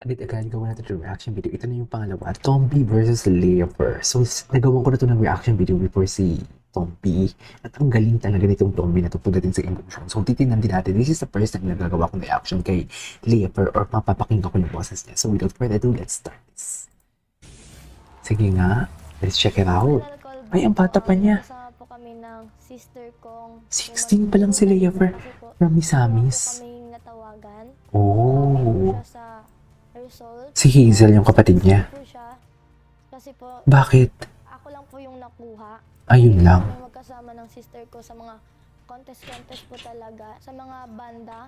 Agad agad gawa natin yung reaction video. Ito na yung pangalawa, Tombi versus Leofer. So, nagawa ko na ito ng reaction video before si Tombi. At ang galing talaga nitong Tombi na ito pagdating sa emotion. So, titinan din natin. This is the first time na nagagawa kong reaction kay Leofer or mapapakinggan ko yung boses niya. So, without further ado, let's start this. Sige nga, let's check it out. Ay, ang bata pa niya. Kasama po kami ng sister kong 16 pa lang si Leofer. From Misamis. Kaming natawagan. Oh. Siya sa result. Si Hazel yung kapatid niya. Po siya. Kasi po, Bakit? ako lang po yung nakuha. Ayun lang. Kami magkasama ng sister ko sa mga contest po talaga. Sa mga banda.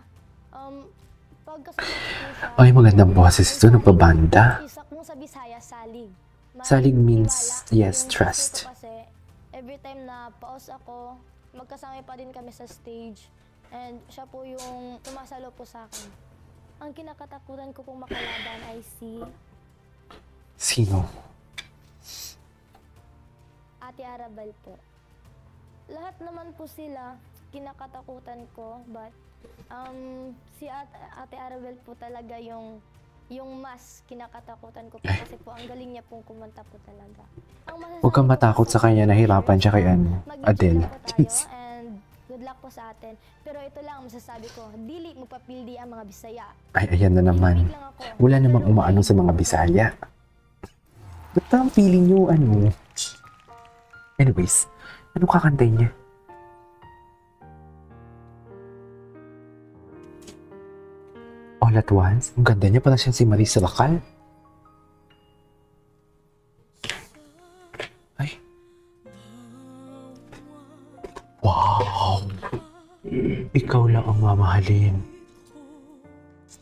Pagkasama ko po siya. Ay, magandang boses ito. Nagpabanda. Isa kung sa Bisaya, salig. Salig means, Tiwala. yes, Yung trust. sister ko kasi, every time na pause ako, magkasama pa din kami sa stage. And siya po yung tumasalo po sa akin. Ang kinakatakutan ko pong makalaban ay si Sino? Ate Arabel po. Lahat naman po sila kinakatakutan ko, but si Ate Arabel po talaga yung mas kinakatakutan ko po kasi po ang galing niya pong kumanta po talaga. Huwag kang matakot sa kanya, nahirapan siya kay Adele. Jeez. And good luck po sa atin. Pero ito lang ang masasabi ko, dili mo papildi ang mga Bisaya. Ay, ayan na naman. Wala namang umaano sa mga Bisaya. Ba't ang feeling nyo, Anyways, ano kakantay niya? All at Once? Ang ganda niya, pala siyang si Marisa Bacal. Ay. Wow! Ikaw lang ang mamahalin.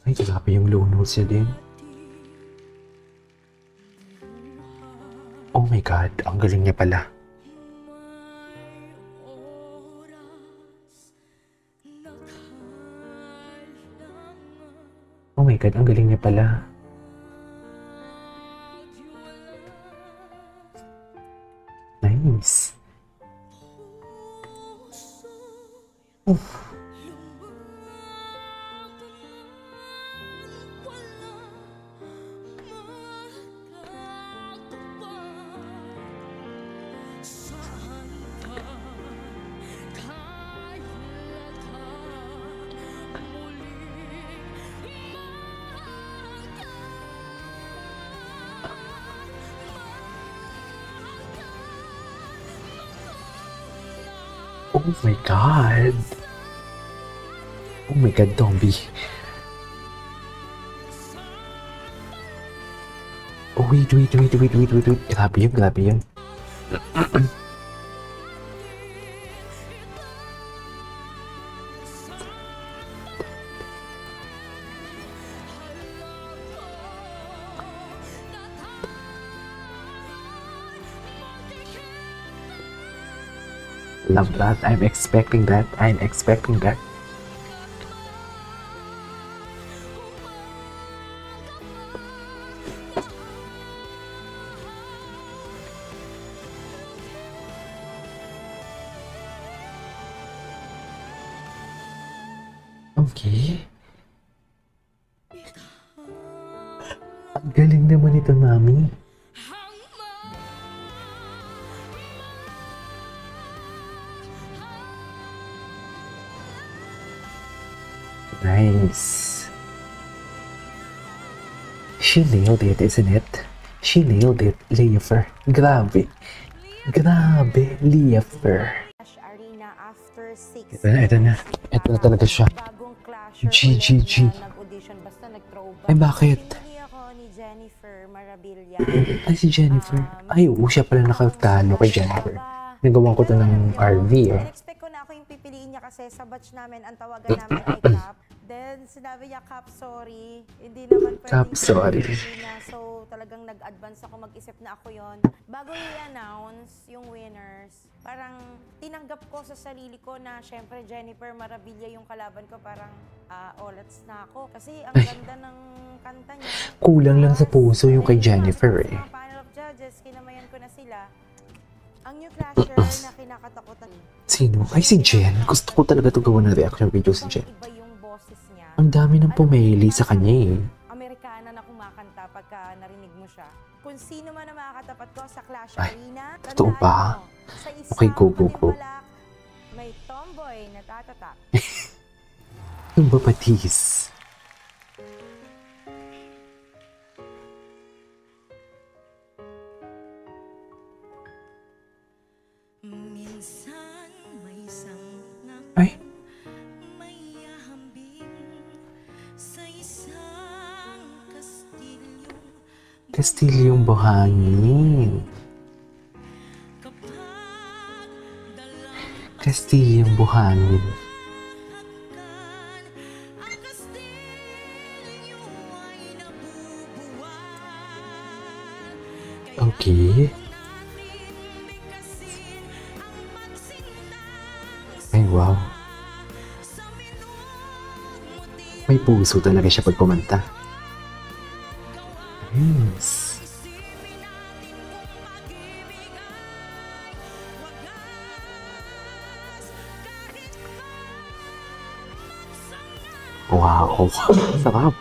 Ay, grabe yung low notes niya din. Oh my God, ang galing niya pala. Oh my God, ang galing niya pala. Nice. Oh my God. Oh my God, Tombi. Oh, wait. Grabe yun. Love that. I'm expecting that. Okay. Ang galing naman ito, Mami. Nice. She nailed it, isn't it? She nailed it, Leofer. Grabe, Leofer. Arena after 6. Ito na talaga siya. GGG. Ay, bakit? Hindi ako ni Jennifer Marabilla. Ay, si Jennifer. Ay, oo, siya pala nakatalo kay Jennifer. Nagawa ko to ng RV, eh. Expect ko na ako yung pipiliin niya kasi sa batch namin, ang tawagan namin ay Cap. Then, sinabi niya, Cap, sorry. Hindi naman pwedeng Cap, sorry. na. So, talagang nag-advance ako, mag-isip na ako yon. Bago i-announce yung winners, parang tinanggap ko sa sarili ko na, syempre, Jennifer Marabilla yung kalaban ko. Parang, olats na ako. Kasi ang ganda ng kanta niya. Kulang lang sa puso yung kay Jennifer, eh. Sa panel of judges, kinamayan ko na sila. Ang new clasher na kinakatakutan. Sino? Ay, si Jen. Gusto ko talaga ito gawa ng reaction video si Jen. Iba yung boses niya. Ang dami ng pumili sa kanya eh. Amerikana na kumakanta pagka narinig mo siya. Kung sino man ang makakatapat ko sa Clash Ay, Arena, totoo tandaan ba? mo, sa isang Okay, go, go, go. patimpalak, may tomboy na tatatak. Yung babatis. Minsan may isang Ay, may hambing sa isang kastilyo Kastilyong buhangin. kapag dalang Kastilyong buhangin. hagkan ang kastilyo ay nabubuwal. Okay. Narinig kasi ang pagsindang Ay, wow. sa minumuti May puso talaga siya pag kumanta. Yes. isipin natin kung pag-ibig ay wagas kahit pa Wow. Sarap.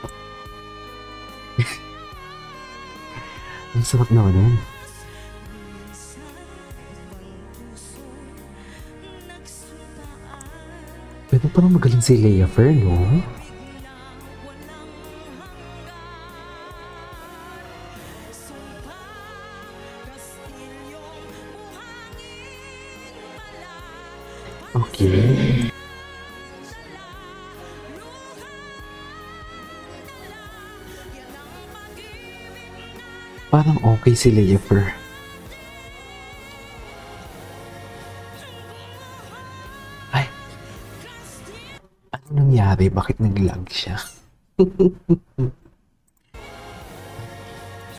Ang sarap naman yan. minsan ibang puso nagsumpaan Pero parang magaling si Leia Fer, no? biglang walang hanggan sumpa kastilyong buhangin pala Okay. yan ang pag-ibig na Parang okay si Leia Fer. Ay. Ano nangyari? Bakit nag-lag siya?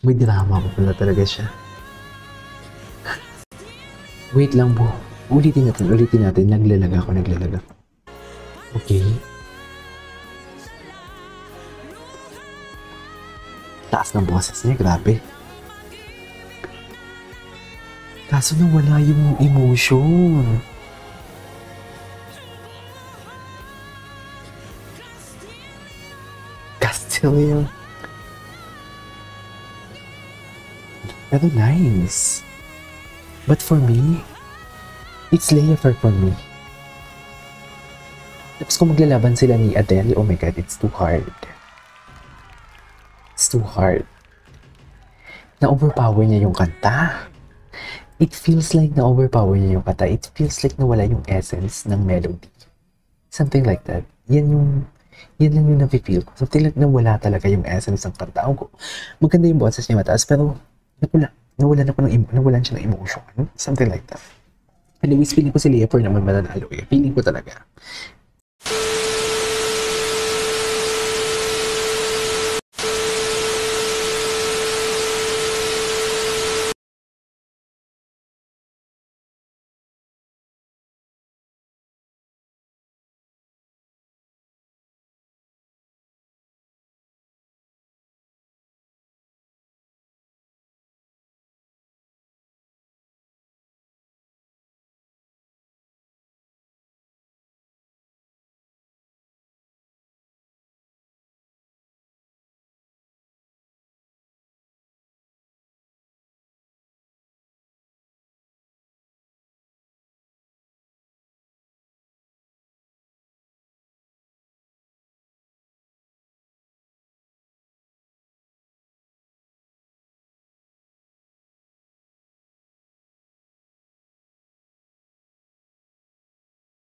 May drama pa pala talaga siya. Wait lang po. Ulitin natin. Naglalag ako. Okay. Taas ng boses niya, grabe. Kaso nawala yung emotion. Castillo. Pero nice. But for me, it's Leia Fer for me. Tapos kung maglalaban sila ni Adele, oh my god, it's too hard. It's too hard. Na-overpower niya yung kanta. It feels like na-overpower niya yung kanta. It feels like nawala yung essence ng melody. Something like that. Yan lang yung nafe-feel ko. Something like nawala talaga yung essence ng kanta. Maganda yung boses niya mataas, pero nawalan siya ng emotion. Something like that. Anyways, feeling ko si Leia Fer naman mananalo eh. Feeling ko talaga.